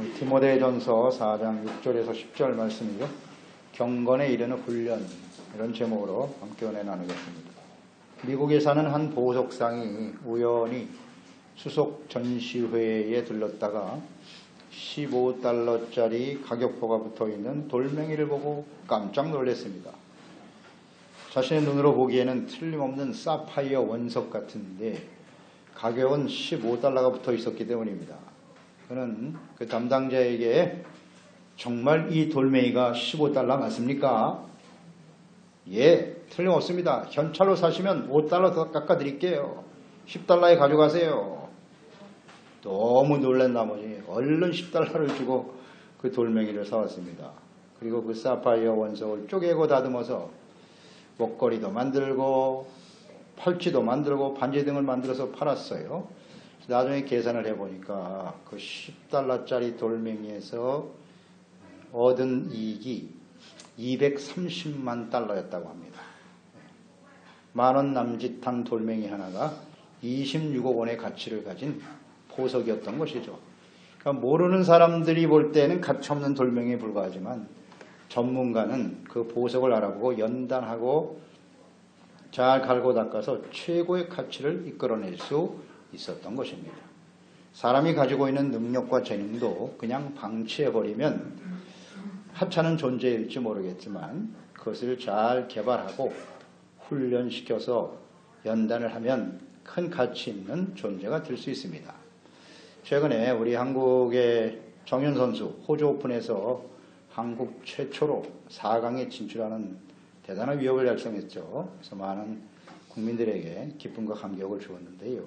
디모데전서 4장 6절에서 10절 말씀이죠. 경건에 이르는 훈련, 이런 제목으로 함께 은혜 나누겠습니다. 미국에 사는 한 보석상이 우연히 수속 전시회에 들렀다가 15달러짜리 가격표가 붙어있는 돌멩이를 보고 깜짝 놀랐습니다. 자신의 눈으로 보기에는 틀림없는 사파이어 원석 같은데 가격은 15달러가 붙어 있었기 때문입니다. 그는 그 담당자에게 정말 이 돌멩이가 15달러 맞습니까? 예, 틀림없습니다. 현찰로 사시면 5달러 더 깎아드릴게요. 10달러에 가져가세요. 너무 놀란 나머지 얼른 10달러를 주고 그 돌멩이를 사왔습니다. 그리고 그 사파이어 원석을 쪼개고 다듬어서 목걸이도 만들고 팔찌도 만들고 반지 등을 만들어서 팔았어요. 나중에 계산을 해보니까 그 10달러짜리 돌멩이에서 얻은 이익이 230만 달러였다고 합니다. 만원 남짓한 돌멩이 하나가 26억 원의 가치를 가진 보석이었던 것이죠. 그러니까 모르는 사람들이 볼 때는 가치없는 돌멩이에 불과하지만 전문가는 그 보석을 알아보고 연단하고 잘 갈고 닦아서 최고의 가치를 이끌어낼 수 있었던 것입니다. 사람이 가지고 있는 능력과 재능도 그냥 방치해버리면 하찮은 존재일지 모르겠지만 그것을 잘 개발하고 훈련시켜서 연단을 하면 큰 가치 있는 존재가 될 수 있습니다. 최근에 우리 한국의 정윤 선수 호주 오픈에서 한국 최초로 4강에 진출하는 대단한 위협을 달성했죠. 그래서 많은 국민들에게 기쁨과 감격을 주었는데요.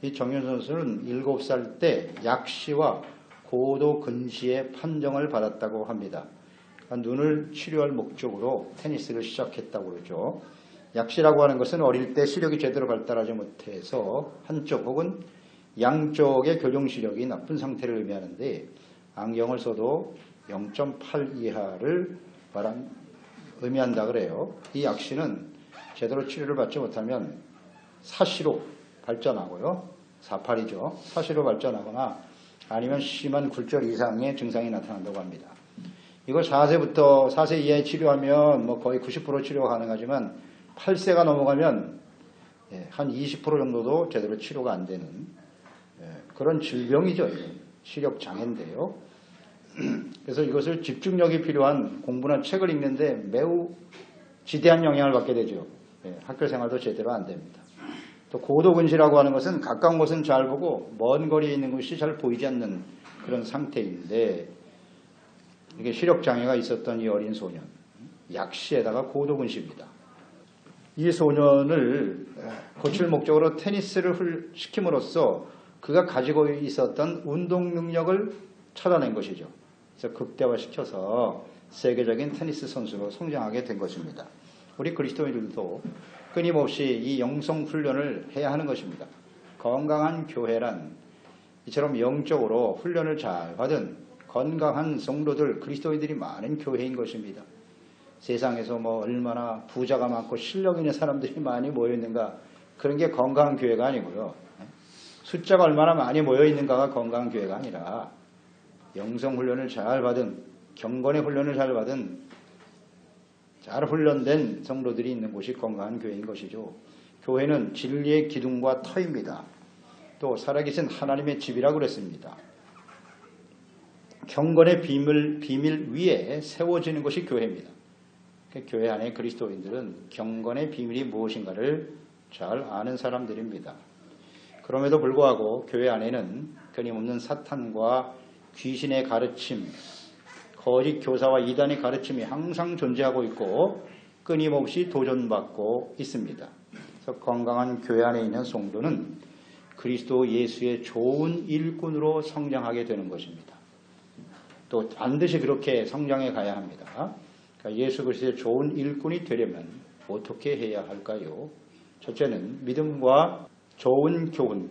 이 정윤 선수는 7살 때 약시와 고도 근시의 판정을 받았다고 합니다. 그러니까 눈을 치료할 목적으로 테니스를 시작했다고 그러죠. 약시라고 하는 것은 어릴 때 시력이 제대로 발달하지 못해서 한쪽 혹은 양쪽의 교정 시력이 나쁜 상태를 의미하는데 안경을 써도 0.8 이하를 의미한다 그래요. 이 약시는 제대로 치료를 받지 못하면 사시로 발전하고요. 사팔이죠. 사시로 발전하거나 아니면 심한 굴절 이상의 증상이 나타난다고 합니다. 이걸 4세 이하에 치료하면 거의 90% 치료가 가능하지만 8세가 넘어가면 한 20% 정도도 제대로 치료가 안 되는 그런 질병이죠. 시력 장애인데요. 그래서 이것을 집중력이 필요한 공부나 책을 읽는데 매우 지대한 영향을 받게 되죠. 학교 생활도 제대로 안 됩니다. 또 고도근시라고 하는 것은 가까운 것은 잘 보고 먼 거리에 있는 것이 잘 보이지 않는 그런 상태인데 이게 시력장애가 있었던 이 어린 소년 약시에다가 고도근시입니다. 이 소년을 고칠 목적으로 테니스를 시킴으로써 그가 가지고 있었던 운동 능력을 찾아낸 것이죠. 그래서 극대화시켜서 세계적인 테니스 선수로 성장하게 된 것입니다. 우리 그리스도인들도 끊임없이 이 영성 훈련을 해야 하는 것입니다. 건강한 교회란 이처럼 영적으로 훈련을 잘 받은 건강한 성도들, 그리스도인들이 많은 교회인 것입니다. 세상에서 얼마나 부자가 많고 실력 있는 사람들이 많이 모여있는가, 그런 게 건강한 교회가 아니고요. 숫자가 얼마나 많이 모여있는가가 건강한 교회가 아니라 영성 훈련을 잘 받은, 경건의 훈련을 잘 받은, 잘 훈련된 성도들이 있는 곳이 건강한 교회인 것이죠. 교회는 진리의 기둥과 터입니다. 또 살아계신 하나님의 집이라고 그랬습니다. 경건의 비밀 위에 세워지는 것이 교회입니다. 교회 안에 그리스도인들은 경건의 비밀이 무엇인가를 잘 아는 사람들입니다. 그럼에도 불구하고 교회 안에는 끊임없는 사탄과 귀신의 가르침, 거짓 교사와 이단의 가르침이 항상 존재하고 있고 끊임없이 도전받고 있습니다. 그래서 건강한 교회 안에 있는 성도는 그리스도 예수의 좋은 일꾼으로 성장하게 되는 것입니다. 또 반드시 그렇게 성장해 가야 합니다. 그러니까 예수 그리스도의 좋은 일꾼이 되려면 어떻게 해야 할까요? 첫째는 믿음과 좋은 교훈,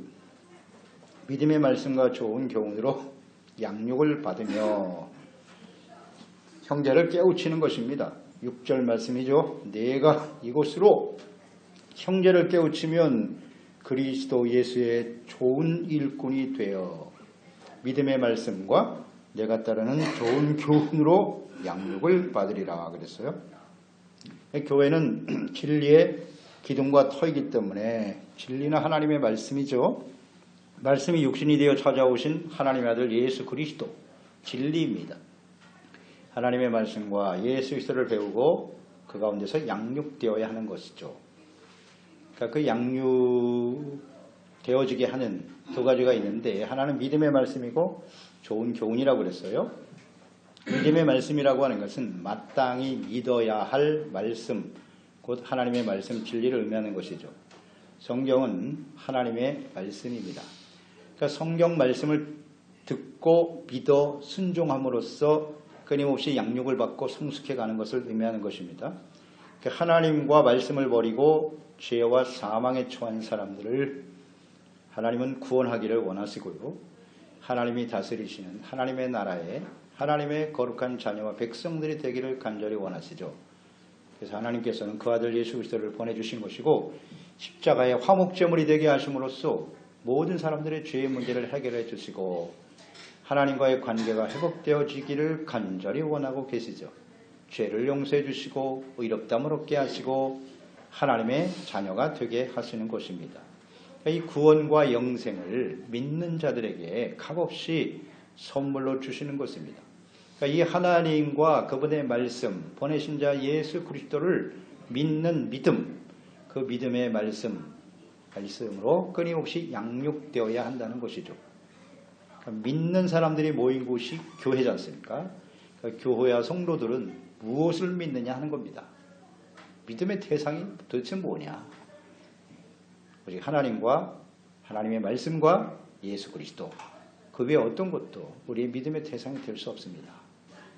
믿음의 말씀과 좋은 교훈으로 양육을 받으며 형제를 깨우치는 것입니다. 6절 말씀이죠. 내가 이곳으로 형제를 깨우치면 그리스도 예수의 좋은 일꾼이 되어 믿음의 말씀과 내가 따르는 좋은 교훈으로 양육을 받으리라 그랬어요. 교회는 진리의 기둥과 터이기 때문에 진리는 하나님의 말씀이죠. 말씀이 육신이 되어 찾아오신 하나님의 아들 예수 그리스도 진리입니다. 하나님의 말씀과 예수 그리스도를 배우고 그 가운데서 양육되어야 하는 것이죠. 그러니까 그 양육되어지게 하는 두 가지가 있는데 하나는 믿음의 말씀이고 좋은 교훈이라고 그랬어요. 믿음의 말씀이라고 하는 것은 마땅히 믿어야 할 말씀, 곧 하나님의 말씀 진리를 의미하는 것이죠. 성경은 하나님의 말씀입니다. 그러니까 성경 말씀을 듣고 믿어 순종함으로써 끊임없이 양육을 받고 성숙해가는 것을 의미하는 것입니다. 그러니까 하나님과 말씀을 버리고 죄와 사망에 처한 사람들을 하나님은 구원하기를 원하시고요. 하나님이 다스리시는 하나님의 나라에 하나님의 거룩한 자녀와 백성들이 되기를 간절히 원하시죠. 그래서 하나님께서는 그 아들 예수 그리스도를 보내주신 것이고 십자가의 화목제물이 되게 하심으로써 모든 사람들의 죄의 문제를 해결해 주시고 하나님과의 관계가 회복되어지기를 간절히 원하고 계시죠. 죄를 용서해 주시고 의롭다함을 얻게 하시고 하나님의 자녀가 되게 하시는 것입니다. 이 구원과 영생을 믿는 자들에게 값없이 선물로 주시는 것입니다. 그러니까 이 하나님과 그분의 말씀, 보내신 자 예수 그리스도를 믿는 믿음, 그 믿음의 말씀으로 끊임없이 양육되어야 한다는 것이죠. 그러니까 믿는 사람들이 모인 곳이 교회지 않습니까? 그러니까 교회와 성도들은 무엇을 믿느냐 하는 겁니다. 믿음의 대상이 도대체 뭐냐? 오직 하나님과 하나님의 말씀과 예수 그리스도, 그 외에 어떤 것도 우리의 믿음의 대상이 될 수 없습니다.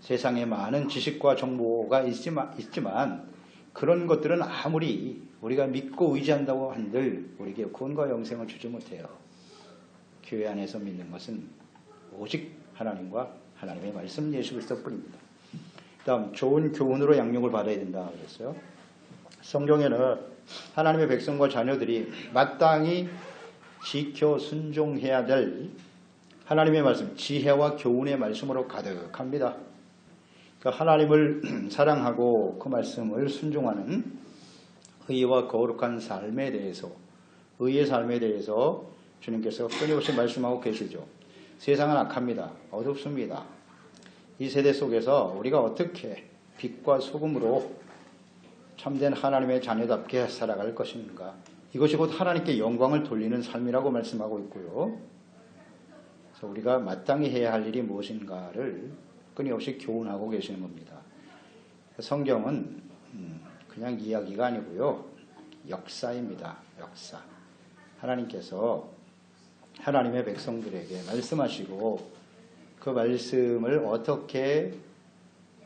세상에 많은 지식과 정보가 있지만 그런 것들은 아무리 우리가 믿고 의지한다고 한들 우리에게 구원과 영생을 주지 못해요. 교회 안에서 믿는 것은 오직 하나님과 하나님의 말씀 예수 그리스도뿐입니다. 다음 좋은 교훈으로 양육을 받아야 된다 그랬어요. 성경에는 하나님의 백성과 자녀들이 마땅히 지켜 순종해야 될 하나님의 말씀, 지혜와 교훈의 말씀으로 가득합니다. 그러니까 하나님을 사랑하고 그 말씀을 순종하는 의와 거룩한 삶에 대해서, 의의 삶에 대해서 주님께서 끊임없이 말씀하고 계시죠. 세상은 악합니다. 어둡습니다. 이 세대 속에서 우리가 어떻게 빛과 소금으로 참된 하나님의 자녀답게 살아갈 것인가. 이것이 곧 하나님께 영광을 돌리는 삶이라고 말씀하고 있고요. 그래서 우리가 마땅히 해야 할 일이 무엇인가를 끊임없이 교훈하고 계시는 겁니다. 성경은 그냥 이야기가 아니고요. 역사입니다. 역사. 하나님께서 하나님의 백성들에게 말씀하시고 그 말씀을 어떻게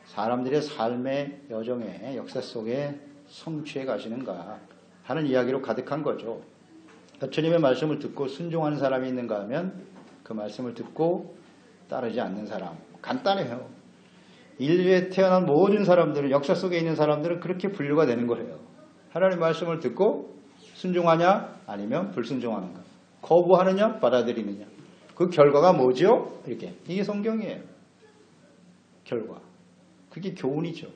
사람들의 삶의 여정의 역사 속에 성취해 가시는가 하는 이야기로 가득한 거죠. 주님의 말씀을 듣고 순종하는 사람이 있는가 하면 그 말씀을 듣고 따르지 않는 사람. 간단해요. 인류에 태어난 모든 사람들은, 역사 속에 있는 사람들은 그렇게 분류가 되는 거예요. 하나님의 말씀을 듣고 순종하냐 아니면 불순종하는가. 거부하느냐 받아들이느냐. 그 결과가 뭐죠? 이게 성경이에요. 결과. 그게 교훈이죠.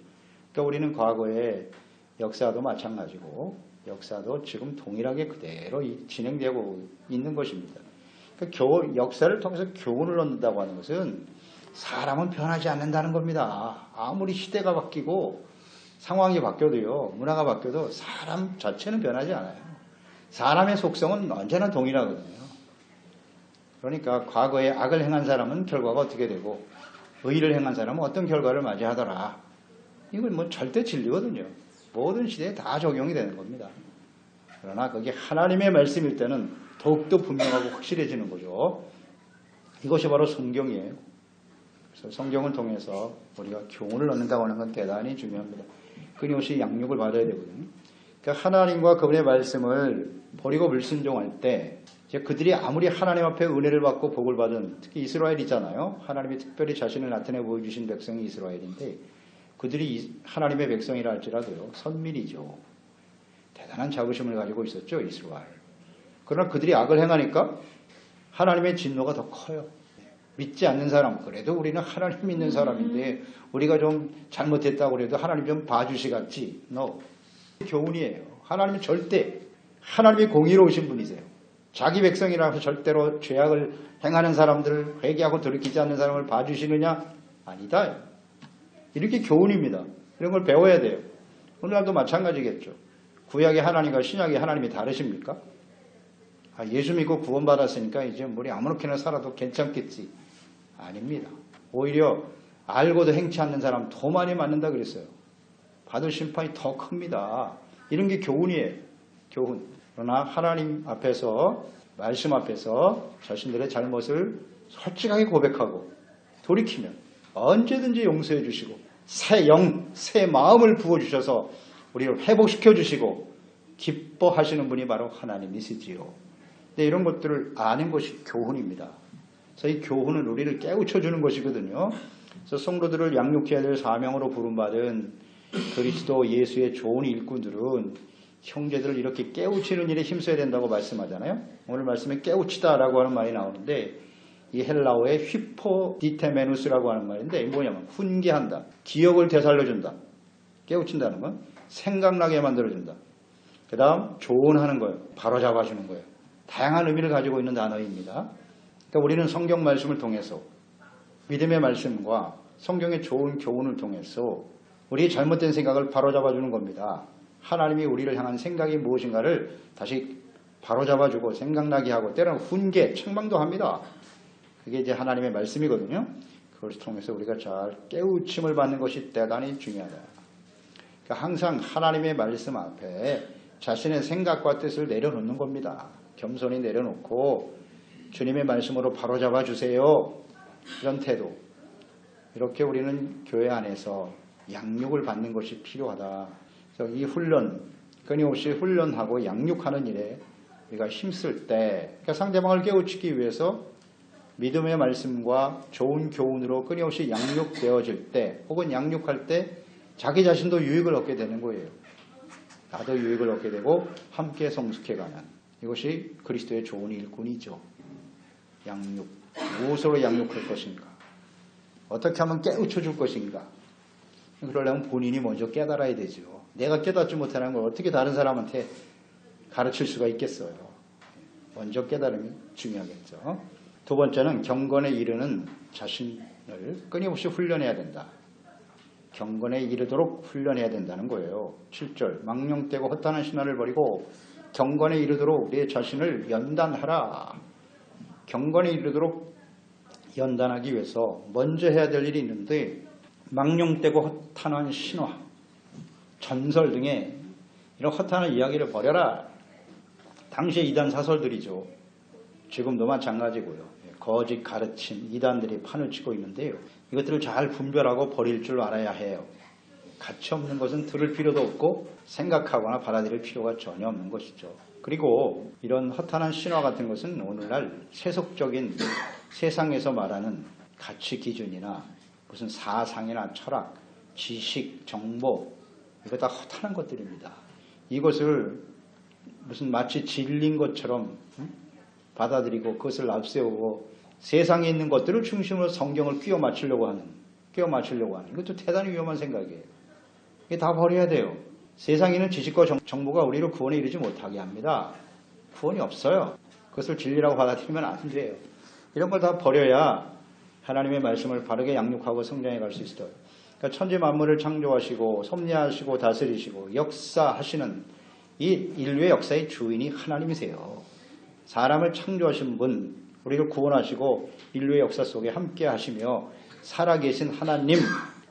그러니까 우리는 과거의 역사도 마찬가지고 역사도 지금 동일하게 그대로 진행되고 있는 것입니다. 그러니까 역사를 통해서 교훈을 얻는다고 하는 것은 사람은 변하지 않는다는 겁니다. 아무리 시대가 바뀌고 상황이 바뀌어도요, 문화가 바뀌어도 사람 자체는 변하지 않아요. 사람의 속성은 언제나 동일하거든요. 그러니까 과거에 악을 행한 사람은 결과가 어떻게 되고 의를 행한 사람은 어떤 결과를 맞이하더라. 이건 뭐 절대 진리거든요. 모든 시대에 다 적용이 되는 겁니다. 그러나 그게 하나님의 말씀일 때는 더욱더 분명하고 확실해지는 거죠. 이것이 바로 성경이에요. 그래서 성경을 통해서 우리가 교훈을 얻는다고 하는 건 대단히 중요합니다. 끊임없이 양육을 받아야 되거든요. 그러니까 하나님과 그분의 말씀을 버리고 불순종할 때 그들이 아무리 하나님 앞에 은혜를 받고 복을 받은, 특히 이스라엘이잖아요. 하나님이 특별히 자신을 나타내 보여주신 백성이 이스라엘인데 그들이 하나님의 백성이라 할지라도요, 선민이죠. 대단한 자부심을 가지고 있었죠, 이스라엘. 그러나 그들이 악을 행하니까 하나님의 진노가 더 커요. 믿지 않는 사람, 그래도 우리는 하나님 믿는 사람인데 우리가 좀 잘못했다고 그래도 하나님 좀 봐주시겠지. No. 교훈이에요. 하나님은 절대, 하나님이 공의로우신 분이세요. 자기 백성이라서 절대로 죄악을 행하는 사람들을, 회개하고 돌이키지 않는 사람을 봐주시느냐? 아니다. 이렇게 교훈입니다. 이런 걸 배워야 돼요. 오늘날도 마찬가지겠죠. 구약의 하나님과 신약의 하나님이 다르십니까? 예수 믿고 구원받았으니까 이제 우리 아무렇게나 살아도 괜찮겠지. 아닙니다. 오히려 알고도 행치 않는 사람 더 많이 맞는다 그랬어요. 받을 심판이 더 큽니다. 이런 게 교훈이에요. 교훈. 그러나 하나님 앞에서, 말씀 앞에서 자신들의 잘못을 솔직하게 고백하고 돌이키면 언제든지 용서해 주시고 새 영, 새 마음을 부어주셔서 우리를 회복시켜 주시고 기뻐하시는 분이 바로 하나님이시지요. 근데 이런 것들을 아는 것이 교훈입니다. 그래서 이 교훈은 우리를 깨우쳐주는 것이거든요. 그래서 성도들을 양육해야 될 사명으로 부름받은 그리스도 예수의 좋은 일꾼들은 형제들을 이렇게 깨우치는 일에 힘써야 된다고 말씀하잖아요. 오늘 말씀에 깨우치다라고 하는 말이 나오는데 이 헬라어의 휘포디테메누스라고 하는 말인데 뭐냐면 훈계한다, 기억을 되살려준다. 깨우친다는 건 생각나게 만들어준다. 그 다음 조언하는 거예요. 바로잡아주는 거예요. 다양한 의미를 가지고 있는 단어입니다. 그러니까 우리는 성경 말씀을 통해서 믿음의 말씀과 성경의 좋은 교훈을 통해서 우리의 잘못된 생각을 바로잡아주는 겁니다. 하나님이 우리를 향한 생각이 무엇인가를 다시 바로잡아주고 생각나게 하고 때로는 훈계, 책망도 합니다. 그게 이제 하나님의 말씀이거든요. 그걸 통해서 우리가 잘 깨우침을 받는 것이 대단히 중요하다. 그러니까 항상 하나님의 말씀 앞에 자신의 생각과 뜻을 내려놓는 겁니다. 겸손히 내려놓고 주님의 말씀으로 바로잡아 주세요. 이런 태도. 이렇게 우리는 교회 안에서 양육을 받는 것이 필요하다. 그래서 이 훈련, 끊임없이 훈련하고 양육하는 일에 우리가 힘쓸 때, 그러니까 상대방을 깨우치기 위해서 믿음의 말씀과 좋은 교훈으로 끊임없이 양육되어질 때, 혹은 양육할 때 자기 자신도 유익을 얻게 되는 거예요. 나도 유익을 얻게 되고 함께 성숙해가는 이것이 그리스도의 좋은 일꾼이죠. 양육. 무엇으로 양육할 것인가? 어떻게 하면 깨우쳐줄 것인가? 그러려면 본인이 먼저 깨달아야 되죠. 내가 깨닫지 못하는 걸 어떻게 다른 사람한테 가르칠 수가 있겠어요. 먼저 깨달음이 중요하겠죠. 두 번째는 경건에 이르는 자신을 끊임없이 훈련해야 된다. 경건에 이르도록 훈련해야 된다는 거예요. 7절 망령되고 허탄한 신화를 버리고 경건에 이르도록 내 자신을 연단하라. 경건에 이르도록 연단하기 위해서 먼저 해야 될 일이 있는데 망령되고 허탄한 신화, 전설 등의 이런 허탄한 이야기를 버려라. 당시의 이단 사설들이죠. 지금도 마찬가지고요. 거짓 가르침, 이단들이 판을 치고 있는데요. 이것들을 잘 분별하고 버릴 줄 알아야 해요. 가치 없는 것은 들을 필요도 없고 생각하거나 받아들일 필요가 전혀 없는 것이죠. 그리고 이런 허탄한 신화 같은 것은 오늘날 세속적인 세상에서 말하는 가치 기준이나 무슨 사상이나 철학, 지식, 정보 이거 다 허탄한 것들입니다. 이것을 무슨 마치 진리인 것처럼 받아들이고 그것을 앞세우고 세상에 있는 것들을 중심으로 성경을 끼워 맞추려고 하는 이것도 대단히 위험한 생각이에요. 이게 다 버려야 돼요. 세상에 있는 지식과 정보가 우리를 구원에 이르지 못하게 합니다. 구원이 없어요. 그것을 진리라고 받아들이면 안 돼요. 이런 걸 다 버려야 하나님의 말씀을 바르게 양육하고 성장해 갈 수 있어요. 그러니까 천지 만물을 창조하시고 섭리하시고 다스리시고 역사하시는 이 인류의 역사의 주인이 하나님이세요. 사람을 창조하신 분, 우리를 구원하시고 인류의 역사 속에 함께 하시며 살아계신 하나님,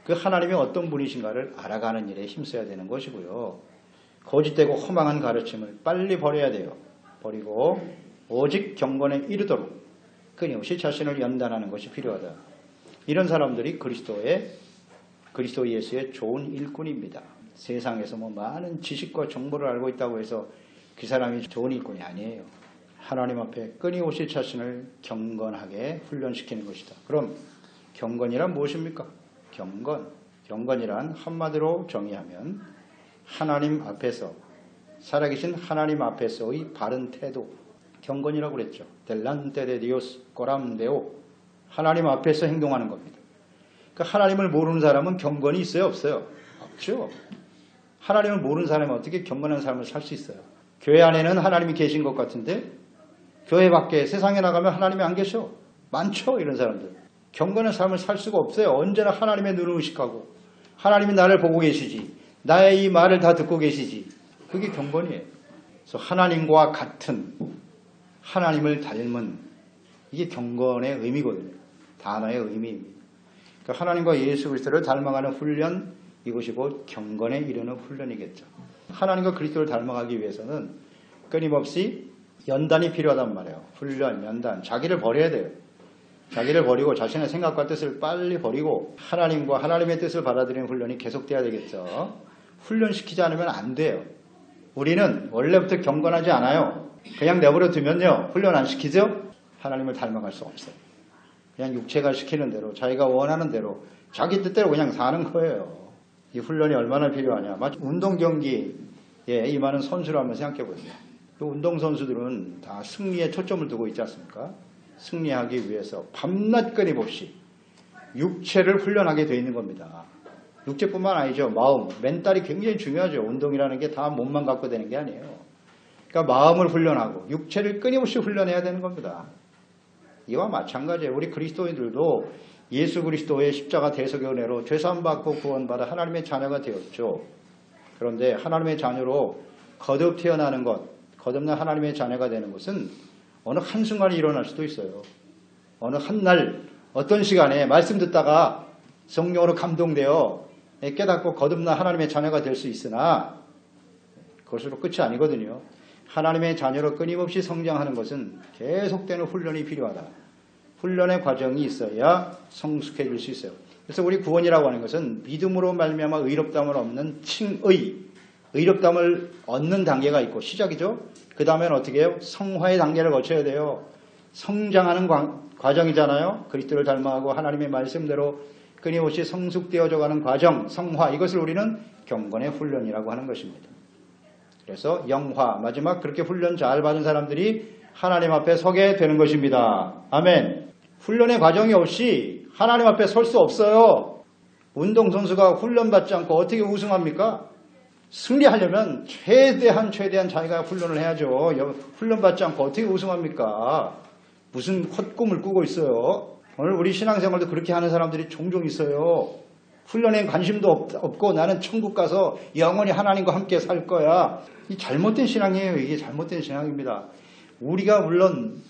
그 하나님이 어떤 분이신가를 알아가는 일에 힘써야 되는 것이고요. 거짓되고 허망한 가르침을 빨리 버려야 돼요. 버리고 오직 경건에 이르도록 끊임없이 자신을 연단하는 것이 필요하다. 이런 사람들이 그리스도 예수의 좋은 일꾼입니다. 세상에서 많은 지식과 정보를 알고 있다고 해서 그 사람이 좋은 일꾼이 아니에요. 하나님 앞에 끊임없이 자신을 경건하게 훈련시키는 것이다. 그럼 경건이란 무엇입니까? 경건이란 한마디로 정의하면 하나님 앞에서, 살아계신 하나님 앞에서의 바른 태도, 경건이라고 그랬죠. 델란테 데 디오스 꼬람데오, 하나님 앞에서 행동하는 겁니다. 그러니까 하나님을 모르는 사람은 경건이 있어요? 없어요? 없죠. 하나님을 모르는 사람이 어떻게 경건한 삶을 살 수 있어요? 교회 안에는 하나님이 계신 것 같은데 교회 밖에 세상에 나가면 하나님이 안 계셔. 많죠, 이런 사람들. 경건한 삶을 살 수가 없어요. 언제나 하나님의 눈을 의식하고 하나님이 나를 보고 계시지, 나의 이 말을 다 듣고 계시지. 그게 경건이에요. 그래서 하나님과 같은, 하나님을 닮은, 이게 경건의 의미거든요. 단어의 의미입니다. 그러니까 하나님과 예수 그리스도를 닮아가는 훈련, 이것이 곧 경건에 이르는 훈련이겠죠. 하나님과 그리스도를 닮아가기 위해서는 끊임없이 연단이 필요하단 말이에요. 훈련, 연단. 자기를 버려야 돼요. 자기를 버리고 자신의 생각과 뜻을 빨리 버리고 하나님과 하나님의 뜻을 받아들이는 훈련이 계속돼야 되겠죠. 훈련시키지 않으면 안 돼요. 우리는 원래부터 경건하지 않아요. 그냥 내버려 두면요, 훈련 안 시키죠? 하나님을 닮아갈 수 없어요. 그냥 육체가 시키는 대로, 자기가 원하는 대로, 자기 뜻대로 그냥 사는 거예요. 이 훈련이 얼마나 필요하냐. 마치 운동 경기에 임하는 선수를 한번 생각해 보세요. 그 운동선수들은 다 승리에 초점을 두고 있지 않습니까? 승리하기 위해서 밤낮 끊임없이 육체를 훈련하게 되어 있는 겁니다. 육체뿐만 아니죠. 마음, 멘탈이 굉장히 중요하죠. 운동이라는 게 다 몸만 갖고 되는 게 아니에요. 그러니까 마음을 훈련하고 육체를 끊임없이 훈련해야 되는 겁니다. 이와 마찬가지예요. 우리 그리스도인들도 예수 그리스도의 십자가 대속의 은혜로 죄사함 받고 구원받아 하나님의 자녀가 되었죠. 그런데 하나님의 자녀로 거듭 태어나는 것, 거듭난 하나님의 자녀가 되는 것은 어느 한순간에 일어날 수도 있어요. 어느 한날 어떤 시간에 말씀 듣다가 성령으로 감동되어 깨닫고 거듭난 하나님의 자녀가 될 수 있으나 그것으로 끝이 아니거든요. 하나님의 자녀로 끊임없이 성장하는 것은 계속되는 훈련이 필요하다. 훈련의 과정이 있어야 성숙해질 수 있어요. 그래서 우리 구원이라고 하는 것은 믿음으로 말미암아 의롭다함을 얻는 칭의, 의롭다함을 얻는 단계가 있고 시작이죠. 그 다음에는 어떻게 해요? 성화의 단계를 거쳐야 돼요. 성장하는 과정이잖아요. 그리스도를 닮아가고 하나님의 말씀대로 끊임없이 성숙되어져 가는 과정, 성화, 이것을 우리는 경건의 훈련이라고 하는 것입니다. 그래서 영화, 마지막 그렇게 훈련 잘 받은 사람들이 하나님 앞에 서게 되는 것입니다. 아멘. 훈련의 과정이 없이 하나님 앞에 설 수 없어요. 운동선수가 훈련받지 않고 어떻게 우승합니까? 승리하려면 최대한 자기가 훈련을 해야죠. 훈련받지 않고 어떻게 우승합니까? 무슨 헛꿈을 꾸고 있어요. 오늘 우리 신앙생활도 그렇게 하는 사람들이 종종 있어요. 훈련에 관심도 없고 나는 천국 가서 영원히 하나님과 함께 살 거야. 이 잘못된 신앙이에요. 이게 잘못된 신앙입니다. 우리가 물론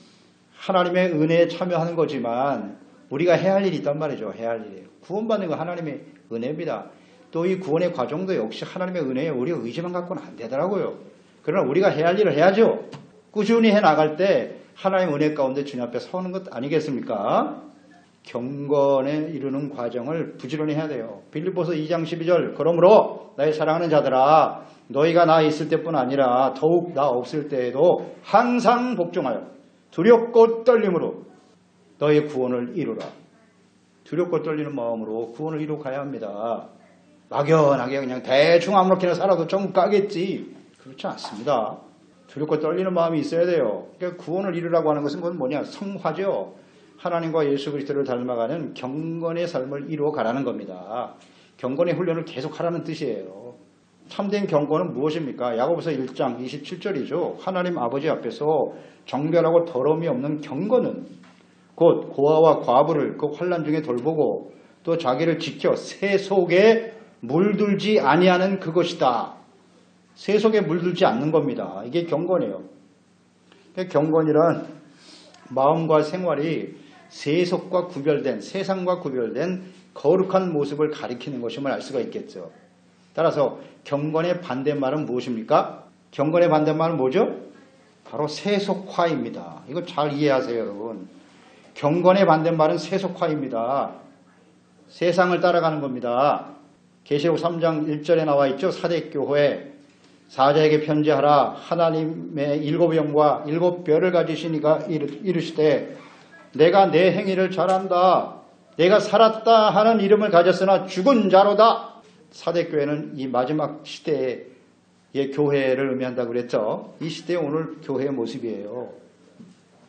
하나님의 은혜에 참여하는 거지만 우리가 해야 할 일이 있단 말이죠. 해야 할 일이에요. 구원받는 거 하나님의 은혜입니다. 또 이 구원의 과정도 역시 하나님의 은혜에 우리가 의지만 갖고는 안 되더라고요. 그러나 우리가 해야 할 일을 해야죠. 꾸준히 해나갈 때 하나님의 은혜 가운데 주님 앞에 서는 것 아니겠습니까? 경건에 이르는 과정을 부지런히 해야 돼요. 빌립보서 2장 12절 그러므로 나의 사랑하는 자들아 너희가 나 있을 때뿐 아니라 더욱 나 없을 때에도 항상 복종하여 두렵고 떨림으로 너의 구원을 이루라. 두렵고 떨리는 마음으로 구원을 이루어 가야 합니다. 막연하게 그냥 대충 아무렇게나 살아도 좀 가겠지. 그렇지 않습니다. 두렵고 떨리는 마음이 있어야 돼요. 그러니까 구원을 이루라고 하는 것은 그건 뭐냐? 성화죠. 하나님과 예수 그리스도를 닮아가는 경건의 삶을 이루어 가라는 겁니다. 경건의 훈련을 계속하라는 뜻이에요. 참된 경건은 무엇입니까? 야고보서 1장 27절이죠. 하나님 아버지 앞에서 정결하고 더러움이 없는 경건은 곧 고아와 과부를 그 환난 중에 돌보고 또 자기를 지켜 새 속에 물들지 아니하는 그것이다. 새 속에 물들지 않는 겁니다. 이게 경건이에요. 경건이란 마음과 생활이 세속과 구별된, 세상과 구별된 거룩한 모습을 가리키는 것임을 알 수가 있겠죠. 따라서 경건의 반대말은 무엇입니까? 경건의 반대말은 뭐죠? 바로 세속화입니다. 이거 잘 이해하세요, 여러분. 경건의 반대말은 세속화입니다. 세상을 따라가는 겁니다. 계시록 3장 1절에 나와 있죠. 사대교회 사자에게 편지하라. 하나님의 7영과 7뼈를 가지신 이가 이르시되 내가 내 행위를 잘한다. 내가 살았다 하는 이름을 가졌으나 죽은 자로다. 사대교회는 이 마지막 시대의 교회를 의미한다고 그랬죠. 이 시대의 오늘 교회의 모습이에요.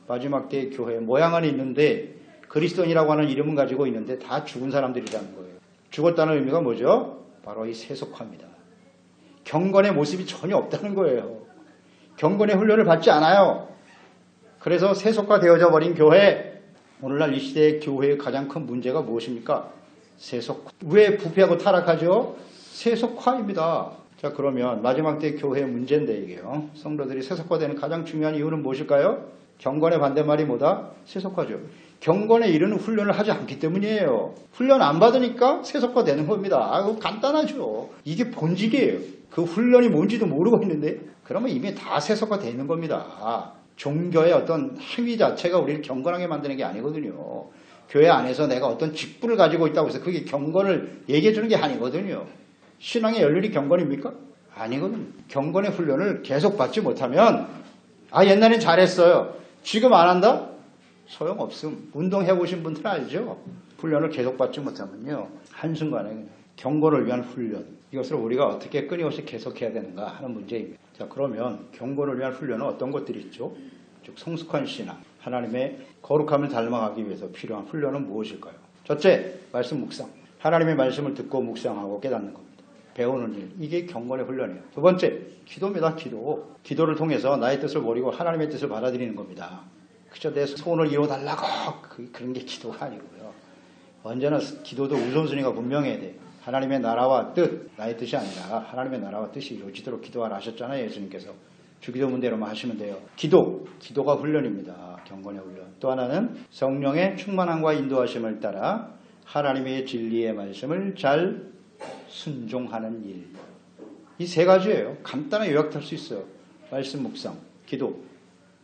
마지막 때의 교회 모양은 있는데 그리스도인이라고 하는 이름은 가지고 있는데 다 죽은 사람들이라는 거예요. 죽었다는 의미가 뭐죠? 바로 이 세속화입니다. 경건의 모습이 전혀 없다는 거예요. 경건의 훈련을 받지 않아요. 그래서 세속화되어져 버린 교회, 오늘날 이 시대의 교회의 가장 큰 문제가 무엇입니까? 세속화. 왜 부패하고 타락하죠? 세속화입니다. 자, 그러면 마지막 때 교회의 문제인데 이게요. 성도들이 세속화되는 가장 중요한 이유는 무엇일까요? 경건의 반대말이 뭐다? 세속화죠. 경건에 이르는 훈련을 하지 않기 때문이에요. 훈련 안 받으니까 세속화되는 겁니다. 간단하죠. 이게 본질이에요. 그 훈련이 뭔지도 모르고 있는데 그러면 이미 다 세속화되는 겁니다. 종교의 어떤 행위 자체가 우리를 경건하게 만드는 게 아니거든요. 교회 안에서 내가 어떤 직분을 가지고 있다고 해서 그게 경건을 얘기해 주는 게 아니거든요. 신앙의 연륜이 경건입니까? 아니거든요. 경건의 훈련을 계속 받지 못하면 옛날엔 잘했어요. 지금 안 한다? 소용없음. 운동해 보신 분들은 알죠? 훈련을 계속 받지 못하면요. 한순간에 그냥 경건을 위한 훈련. 이것을 우리가 어떻게 끊임없이 계속해야 되는가 하는 문제입니다. 자, 그러면 경건을 위한 훈련은 어떤 것들이 있죠? 즉 성숙한 신앙, 하나님의 거룩함을 닮아가기 위해서 필요한 훈련은 무엇일까요? 첫째, 말씀 묵상. 하나님의 말씀을 듣고 묵상하고 깨닫는 겁니다. 배우는 일. 이게 경건의 훈련이에요. 두 번째, 기도입니다. 기도. 기도를 통해서 나의 뜻을 버리고 하나님의 뜻을 받아들이는 겁니다. 그저 내 소원을 이루어달라고 그런 게 기도가 아니고요. 언제나 기도도 우선순위가 분명해야 돼요. 하나님의 나라와 뜻, 나의 뜻이 아니라 하나님의 나라와 뜻이 이루어지도록 기도하라 하셨잖아요. 예수님께서. 주기도문대로만 하시면 돼요. 기도가 훈련입니다. 경건의 훈련. 또 하나는 성령의 충만함과 인도하심을 따라 하나님의 진리의 말씀을 잘 순종하는 일. 이 세 가지예요. 간단하게 요약할 수 있어요. 말씀 묵상, 기도,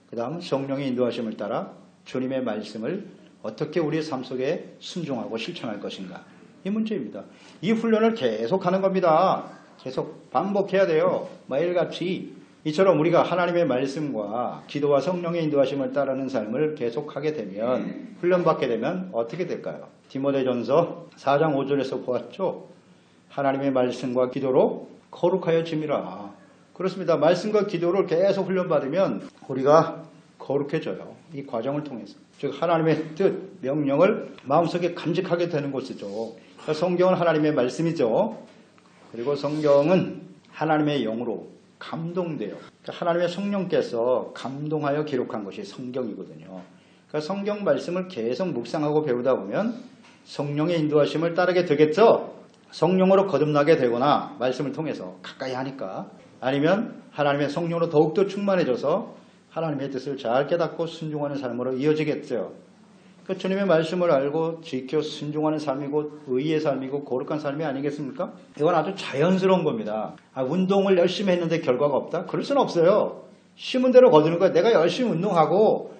그 다음 성령의 인도하심을 따라 주님의 말씀을 어떻게 우리의 삶 속에 순종하고 실천할 것인가. 이 문제입니다. 이 훈련을 계속하는 겁니다. 계속 반복해야 돼요. 매일같이. 이처럼 우리가 하나님의 말씀과 기도와 성령의 인도하심을 따르는 삶을 계속하게 되면, 훈련받게 되면 어떻게 될까요? 디모데전서 4장 5절에서 보았죠. 하나님의 말씀과 기도로 거룩하여짐이라. 그렇습니다. 말씀과 기도를 계속 훈련받으면 우리가 거룩해져요. 이 과정을 통해서. 즉 하나님의 뜻, 명령을 마음속에 간직하게 되는 것이죠. 성경은 하나님의 말씀이죠. 그리고 성경은 하나님의 영으로 감동돼요. 하나님의 성령께서 감동하여 기록한 것이 성경이거든요. 그러니까 성경 말씀을 계속 묵상하고 배우다 보면 성령의 인도하심을 따르게 되겠죠. 성령으로 거듭나게 되거나 말씀을 통해서 가까이 하니까, 아니면 하나님의 성령으로 더욱더 충만해져서 하나님의 뜻을 잘 깨닫고 순종하는 삶으로 이어지겠죠. 그 주님의 말씀을 알고 지켜 순종하는 삶이 곧 의의 삶이고 거룩한 삶이 아니겠습니까? 이건 아주 자연스러운 겁니다. 운동을 열심히 했는데 결과가 없다? 그럴 수는 없어요. 심은 대로 거두는 거예요. 내가 열심히 운동하고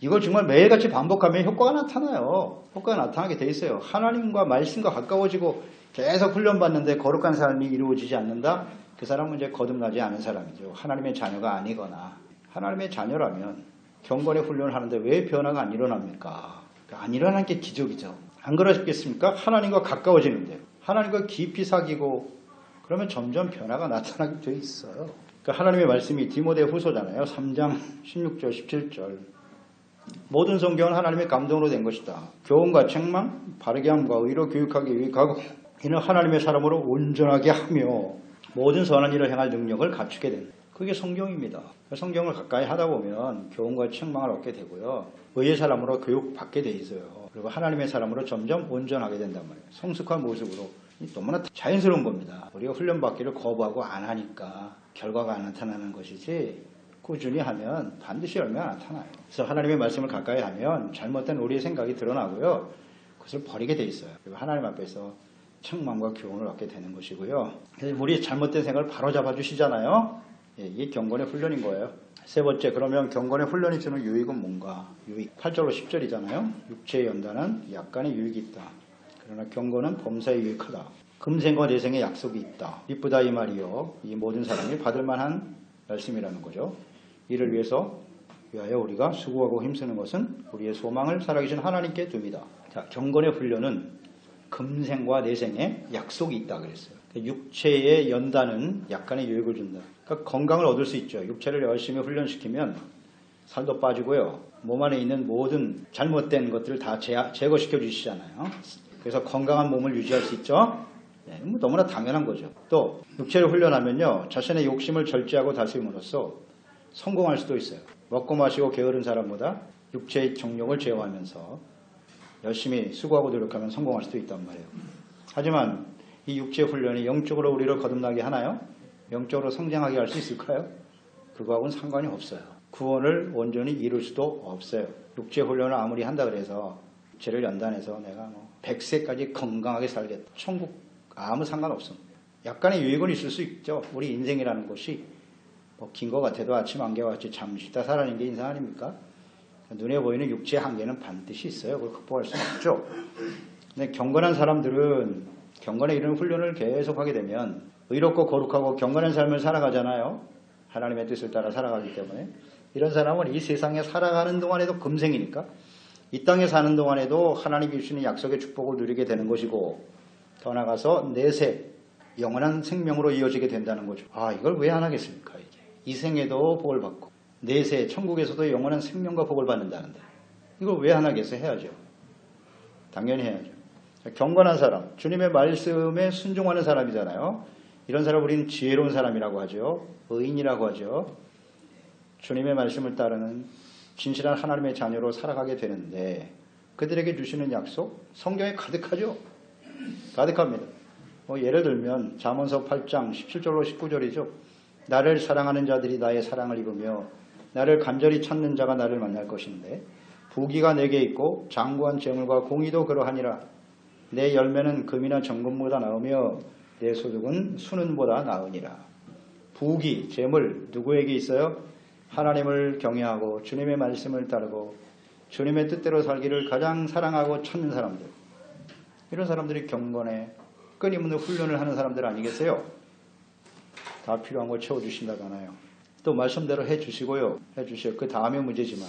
이걸 정말 매일같이 반복하면 효과가 나타나요. 효과가 나타나게 돼 있어요. 하나님과 말씀과 가까워지고 계속 훈련받는데 거룩한 삶이 이루어지지 않는다? 그 사람은 이제 거듭나지 않은 사람이죠. 하나님의 자녀가 아니거나, 하나님의 자녀라면 경건의 훈련을 하는데 왜 변화가 안 일어납니까? 안 일어나는 게 기적이죠. 안 그러셨겠습니까? 하나님과 가까워지는데요. 하나님과 깊이 사귀고 그러면 점점 변화가 나타나게 돼 있어요. 그러니까 하나님의 말씀이 디모데 후서잖아요. 3장 16절 17절. 모든 성경은 하나님의 감동으로 된 것이다. 교훈과 책망, 바르게 함과 의로 교육하기 유익하고 이는 하나님의 사람으로 온전하게 하며 모든 선한 일을 행할 능력을 갖추게 된다. 그게 성경입니다. 성경을 가까이 하다 보면 교훈과 책망을 얻게 되고요. 의의 사람으로 교육받게 돼 있어요. 그리고 하나님의 사람으로 점점 온전하게 된단 말이에요. 성숙한 모습으로. 너무나 자연스러운 겁니다. 우리가 훈련받기를 거부하고 안 하니까 결과가 안 나타나는 것이지, 꾸준히 하면 반드시 열매가 나타나요. 그래서 하나님의 말씀을 가까이 하면 잘못된 우리의 생각이 드러나고요. 그것을 버리게 돼 있어요. 그리고 하나님 앞에서 책망과 교훈을 얻게 되는 것이고요. 그래서 우리의 잘못된 생각을 바로잡아 주시잖아요. 이게 경건의 훈련인 거예요. 세 번째, 그러면 경건의 훈련이 주는 유익은 뭔가? 유익. 8절로 10절이잖아요. 육체의 연단은 약간의 유익이 있다. 그러나 경건은 범사에 유익하다. 금생과 내생의 약속이 있다. 이쁘다 이 말이요. 이 모든 사람이 받을 만한 말씀이라는 거죠. 이를 위하여 우리가 수고하고 힘쓰는 것은 우리의 소망을 살아계신 하나님께 둡니다. 자, 경건의 훈련은 금생과 내생에 약속이 있다 그랬어요. 육체의 연단은 약간의 유익을 준다. 그러니까 건강을 얻을 수 있죠. 육체를 열심히 훈련시키면 살도 빠지고요. 몸 안에 있는 모든 잘못된 것들을 다 제거시켜 주시잖아요. 그래서 건강한 몸을 유지할 수 있죠. 네, 뭐 너무나 당연한 거죠. 또 육체를 훈련하면요. 자신의 욕심을 절제하고 다스림으로써 성공할 수도 있어요. 먹고 마시고 게으른 사람보다 육체의 정욕을 제어하면서 열심히 수고하고 노력하면 성공할 수도 있단 말이에요. 하지만 이 육체 훈련이 영적으로 우리를 거듭나게 하나요? 영적으로 성장하게 할 수 있을까요? 그거하고는 상관이 없어요. 구원을 온전히 이룰 수도 없어요. 육체 훈련을 아무리 한다 그래서 육체를 연단해서 내가 100세까지 건강하게 살겠다. 천국 아무 상관없습니다. 약간의 유익은 있을 수 있죠. 우리 인생이라는 것이 긴 것 같아도 아침 안개와 같이 잠시 있다 살아낸 게 인생 아닙니까? 눈에 보이는 육체의 한계는 반드시 있어요. 그걸 극복할 수는 없죠. 근데 경건한 사람들은 경건에 이르는 훈련을 계속하게 되면 의롭고 거룩하고 경건한 삶을 살아가잖아요. 하나님의 뜻을 따라 살아가기 때문에 이런 사람은 이 세상에 살아가는 동안에도 금생이니까 이 땅에 사는 동안에도 하나님이 주시는 약속의 축복을 누리게 되는 것이고 더 나아가서 내세 영원한 생명으로 이어지게 된다는 거죠. 이걸 왜 안 하겠습니까? 이게 이 생에도 복을 받고 내세 천국에서도 영원한 생명과 복을 받는다는데 이걸 왜 안 하겠어요? 해야죠. 당연히 해야죠. 경건한 사람, 주님의 말씀에 순종하는 사람이잖아요. 이런 사람 우리는 지혜로운 사람이라고 하죠. 의인이라고 하죠. 주님의 말씀을 따르는 진실한 하나님의 자녀로 살아가게 되는데 그들에게 주시는 약속 성경에 가득하죠. 가득합니다. 예를 들면 잠언서 8장 17절로 19절이죠. 나를 사랑하는 자들이 나의 사랑을 입으며 나를 간절히 찾는 자가 나를 만날 것인데 부귀가 내게 있고 장구한 재물과 공의도 그러하니라. 내 열매는 금이나 정금보다 나으며 내 소득은 수는보다 나으니라. 부귀, 재물 누구에게 있어요? 하나님을 경외하고 주님의 말씀을 따르고 주님의 뜻대로 살기를 가장 사랑하고 찾는 사람들. 이런 사람들이 경건에 끊임없는 훈련을 하는 사람들 아니겠어요? 다 필요한 걸 채워주신다잖아요. 또 말씀대로 해주시고요. 해주셔요. 그 다음에 문제지만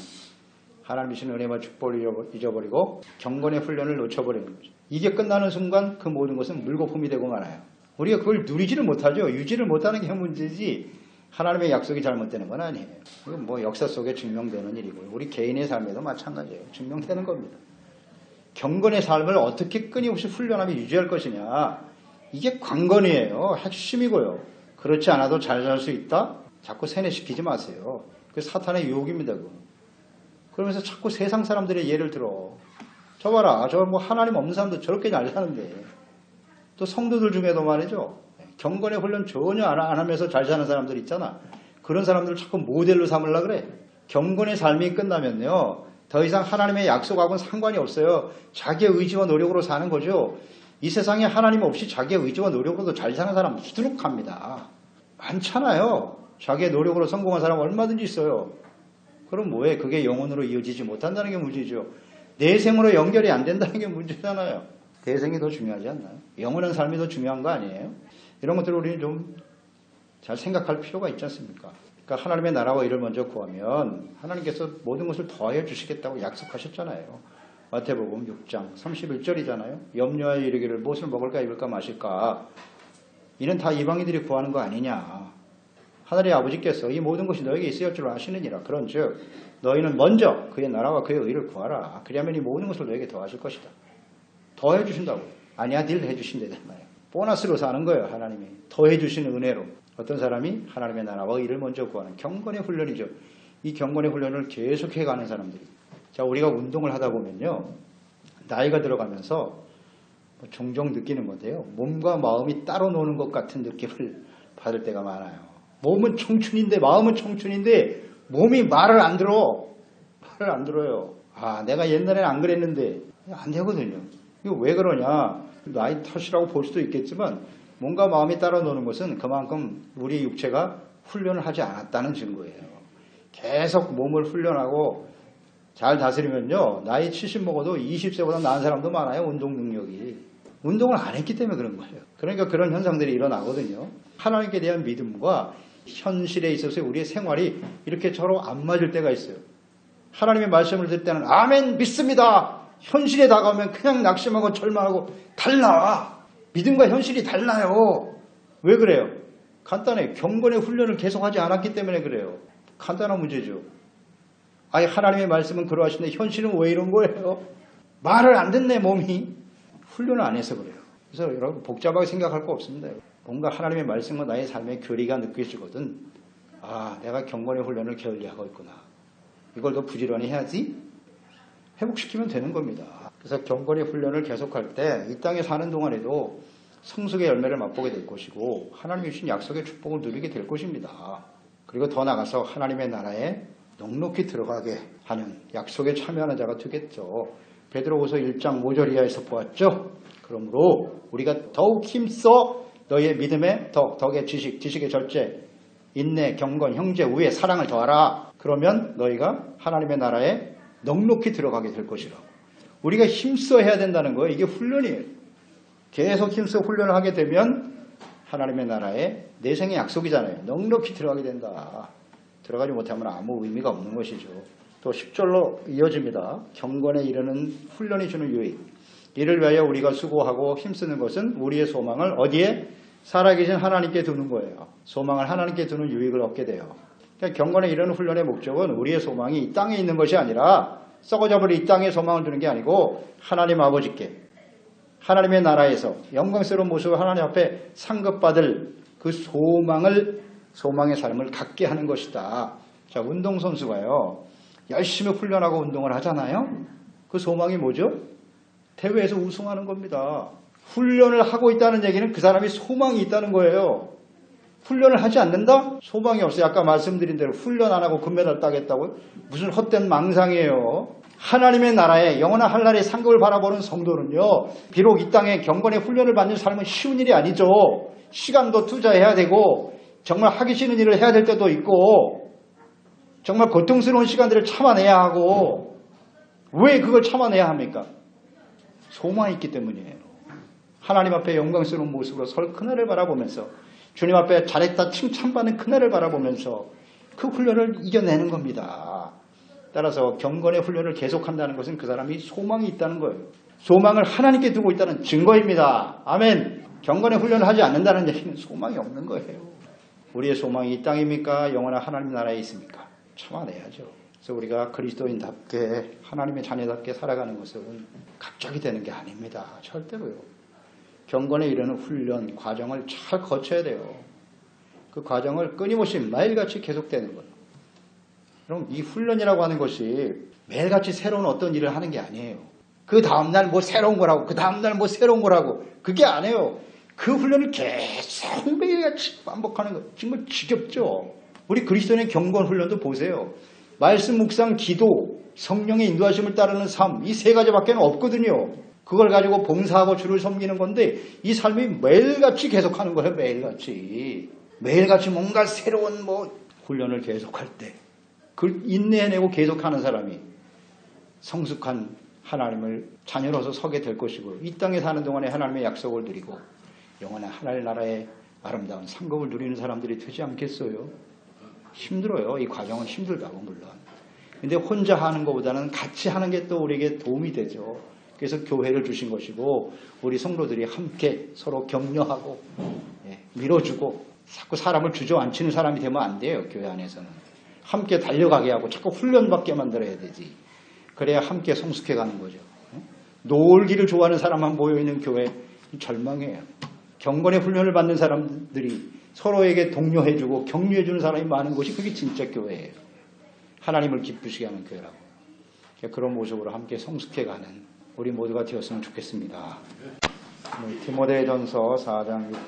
하나님이 주신 은혜와 축복을 잊어버리고 경건의 훈련을 놓쳐버리는 거죠. 이게 끝나는 순간 그 모든 것은 물거품이 되고 말아요. 우리가 그걸 누리지를 못하죠. 유지를 못하는 게 문제지 하나님의 약속이 잘못되는 건 아니에요. 이건 역사 속에 증명되는 일이고요. 우리 개인의 삶에도 마찬가지예요. 증명되는 겁니다. 경건의 삶을 어떻게 끊임없이 훈련하며 유지할 것이냐. 이게 관건이에요. 핵심이고요. 그렇지 않아도 잘 살 수 있다? 자꾸 세뇌시키지 마세요. 그 사탄의 유혹입니다. 그거. 그러면서 자꾸 세상 사람들의 예를 들어. 저 봐라. 저 하나님 없는 사람도 저렇게 잘 사는데. 또 성도들 중에도 말이죠. 경건의 훈련 전혀 안 하면서 잘 사는 사람들 있잖아. 그런 사람들을 자꾸 모델로 삼으려고 그래. 경건의 삶이 끝나면요. 더 이상 하나님의 약속하고는 상관이 없어요. 자기의 의지와 노력으로 사는 거죠. 이 세상에 하나님 없이 자기의 의지와 노력으로도 잘 사는 사람 수두룩합니다. 많잖아요. 자기의 노력으로 성공한 사람 얼마든지 있어요. 그럼 뭐해? 그게 영혼으로 이어지지 못한다는 게 문제죠. 내생으로 연결이 안 된다는 게 문제잖아요. 대생이 더 중요하지 않나요? 영원한 삶이 더 중요한 거 아니에요? 이런 것들을 우리는 좀 잘 생각할 필요가 있지 않습니까? 그러니까 하나님의 나라와 일을 먼저 구하면 하나님께서 모든 것을 더해 주시겠다고 약속하셨잖아요. 마태복음 6장 31절이잖아요. 염려하여 이르기를 무엇을 먹을까 입을까 마실까. 이는 다 이방인들이 구하는 거 아니냐. 하늘의 아버지께서 이 모든 것이 너에게 있어야 할 줄 아시느니라. 그런즉 너희는 먼저 그의 나라와 그의 의를 구하라. 그리하면 이 모든 것을 너에게 더하실 것이다. 더해 주신다고. 아니야, 늘 해주신다잖아요. 보너스로 사는 거예요. 하나님이. 더해 주시는 은혜로. 어떤 사람이 하나님의 나라와 의를 먼저 구하는 경건의 훈련이죠. 이 경건의 훈련을 계속해 가는 사람들이. 자, 우리가 운동을 하다 보면요. 나이가 들어가면서 종종 느끼는 건데요. 몸과 마음이 따로 노는 것 같은 느낌을 받을 때가 많아요. 몸은 청춘인데 마음은 청춘인데 몸이 말을 안 들어. 말을 안 들어요. 내가 옛날에는 안 그랬는데 안 되거든요. 이거 왜 그러냐. 나이 탓이라고 볼 수도 있겠지만 몸과 마음이 따로 노는 것은 그만큼 우리 육체가 훈련을 하지 않았다는 증거예요. 계속 몸을 훈련하고 잘 다스리면요. 나이 70 먹어도 20세보다 나은 사람도 많아요. 운동 능력이. 운동을 안 했기 때문에 그런 거예요. 그러니까 그런 현상들이 일어나거든요. 하나님께 대한 믿음과 현실에 있어서 우리의 생활이 이렇게 서로 안 맞을 때가 있어요. 하나님의 말씀을 들을 때는 아멘 믿습니다. 현실에 다가오면 그냥 낙심하고 절망하고 달라. 믿음과 현실이 달라요. 왜 그래요? 간단해. 경건의 훈련을 계속하지 않았기 때문에 그래요. 간단한 문제죠. 아니 하나님의 말씀은 그러하신데 현실은 왜 이런 거예요? 말을 안 듣네 몸이. 훈련을 안 해서 그래요. 그래서 여러분 복잡하게 생각할 거 없습니다. 뭔가 하나님의 말씀과 나의 삶의 교리가 느껴지거든. 아, 내가 경건의 훈련을 게을리하고 있구나. 이걸 더 부지런히 해야지. 회복시키면 되는 겁니다. 그래서 경건의 훈련을 계속할 때 이 땅에 사는 동안에도 성숙의 열매를 맛보게 될 것이고 하나님이 주신 약속의 축복을 누리게 될 것입니다. 그리고 더 나아가서 하나님의 나라에 넉넉히 들어가게 하는 약속에 참여하는 자가 되겠죠. 베드로후서 1장 5절 이하에서 보았죠. 그러므로 우리가 더욱 힘써 너희의 믿음에 덕의 지식의 절제, 인내, 경건, 형제, 우애, 사랑을 더하라. 그러면 너희가 하나님의 나라에 넉넉히 들어가게 될 것이라. 우리가 힘써 해야 된다는 거예요. 이게 훈련이에요. 계속 힘써 훈련을 하게 되면 하나님의 나라에 내 생의 약속이잖아요. 넉넉히 들어가게 된다. 들어가지 못하면 아무 의미가 없는 것이죠. 또 10절로 이어집니다. 경건에 이르는 훈련이 주는 유익. 이를 위하여 우리가 수고하고 힘쓰는 것은 우리의 소망을 어디에? 살아계신 하나님께 두는 거예요. 소망을 하나님께 두는 유익을 얻게 돼요. 그러니까 경건에 이르는 훈련의 목적은 우리의 소망이 이 땅에 있는 것이 아니라 썩어져버린 이 땅에 소망을 두는 게 아니고 하나님 아버지께 하나님의 나라에서 영광스러운 모습을 하나님 앞에 상급받을 그 소망의 삶을 갖게 하는 것이다. 자, 운동선수가요. 열심히 훈련하고 운동을 하잖아요. 그 소망이 뭐죠? 대회에서 우승하는 겁니다. 훈련을 하고 있다는 얘기는 그 사람이 소망이 있다는 거예요. 훈련을 하지 않는다? 소망이 없어요. 아까 말씀드린 대로 훈련 안 하고 금메달 따겠다고요? 무슨 헛된 망상이에요. 하나님의 나라에 영원한 한날의 상급을 바라보는 성도는요. 비록 이 땅에 경건의 훈련을 받는 삶은 쉬운 일이 아니죠. 시간도 투자해야 되고 정말 하기 싫은 일을 해야 될 때도 있고 정말 고통스러운 시간들을 참아내야 하고 왜 그걸 참아내야 합니까? 소망이 있기 때문이에요. 하나님 앞에 영광스러운 모습으로 설 그날을 바라보면서 주님 앞에 잘했다 칭찬받는 그날을 바라보면서 그 훈련을 이겨내는 겁니다. 따라서 경건의 훈련을 계속한다는 것은 그 사람이 소망이 있다는 거예요. 소망을 하나님께 두고 있다는 증거입니다. 아멘. 경건의 훈련을 하지 않는다는 얘기는 소망이 없는 거예요. 우리의 소망이 이 땅입니까? 영원한 하나님 나라에 있습니까? 참아내야죠. 그래서 우리가 그리스도인답게 하나님의 자녀답게 살아가는 것은 갑자기 되는 게 아닙니다. 절대로요. 경건에 이르는 훈련 과정을 잘 거쳐야 돼요. 그 과정을 끊임없이 매일같이 계속되는 거예요. 그럼 이 훈련이라고 하는 것이 매일같이 새로운 어떤 일을 하는 게 아니에요. 그 다음날 뭐 새로운 거라고 그 다음날 뭐 새로운 거라고 그게 아니에요. 그 훈련을 계속 매일같이 반복하는 거 정말 지겹죠. 우리 그리스도인의 경건 훈련도 보세요. 말씀 묵상, 기도, 성령의 인도하심을 따르는 삶 이 세 가지밖에 없거든요. 그걸 가지고 봉사하고 주를 섬기는 건데 이 삶이 매일같이 계속하는 거예요. 매일같이 뭔가 새로운 훈련을 계속할 때 그걸 인내해내고 계속하는 사람이 성숙한 하나님을 자녀로서 서게 될 것이고 이 땅에 사는 동안에 하나님의 약속을 누리고 영원한 하나님 나라의 아름다운 상급을 누리는 사람들이 되지 않겠어요? 힘들어요. 이 과정은 힘들다고 물론. 근데 혼자 하는 것보다는 같이 하는 게 또 우리에게 도움이 되죠. 그래서 교회를 주신 것이고 우리 성도들이 함께 서로 격려하고 밀어주고 자꾸 사람을 주저앉히는 사람이 되면 안 돼요. 교회 안에서는. 함께 달려가게 하고 자꾸 훈련받게 만들어야 되지. 그래야 함께 성숙해가는 거죠. 놀기를 좋아하는 사람만 모여있는 교회 절망해요. 경건의 훈련을 받는 사람들이 서로에게 독려해주고 격려해주는 사람이 많은 곳이 그게 진짜 교회예요. 하나님을 기쁘시게 하는 교회라고. 그런 모습으로 함께 성숙해가는 우리 모두가 되었으면 좋겠습니다. 디모데전서 4장 6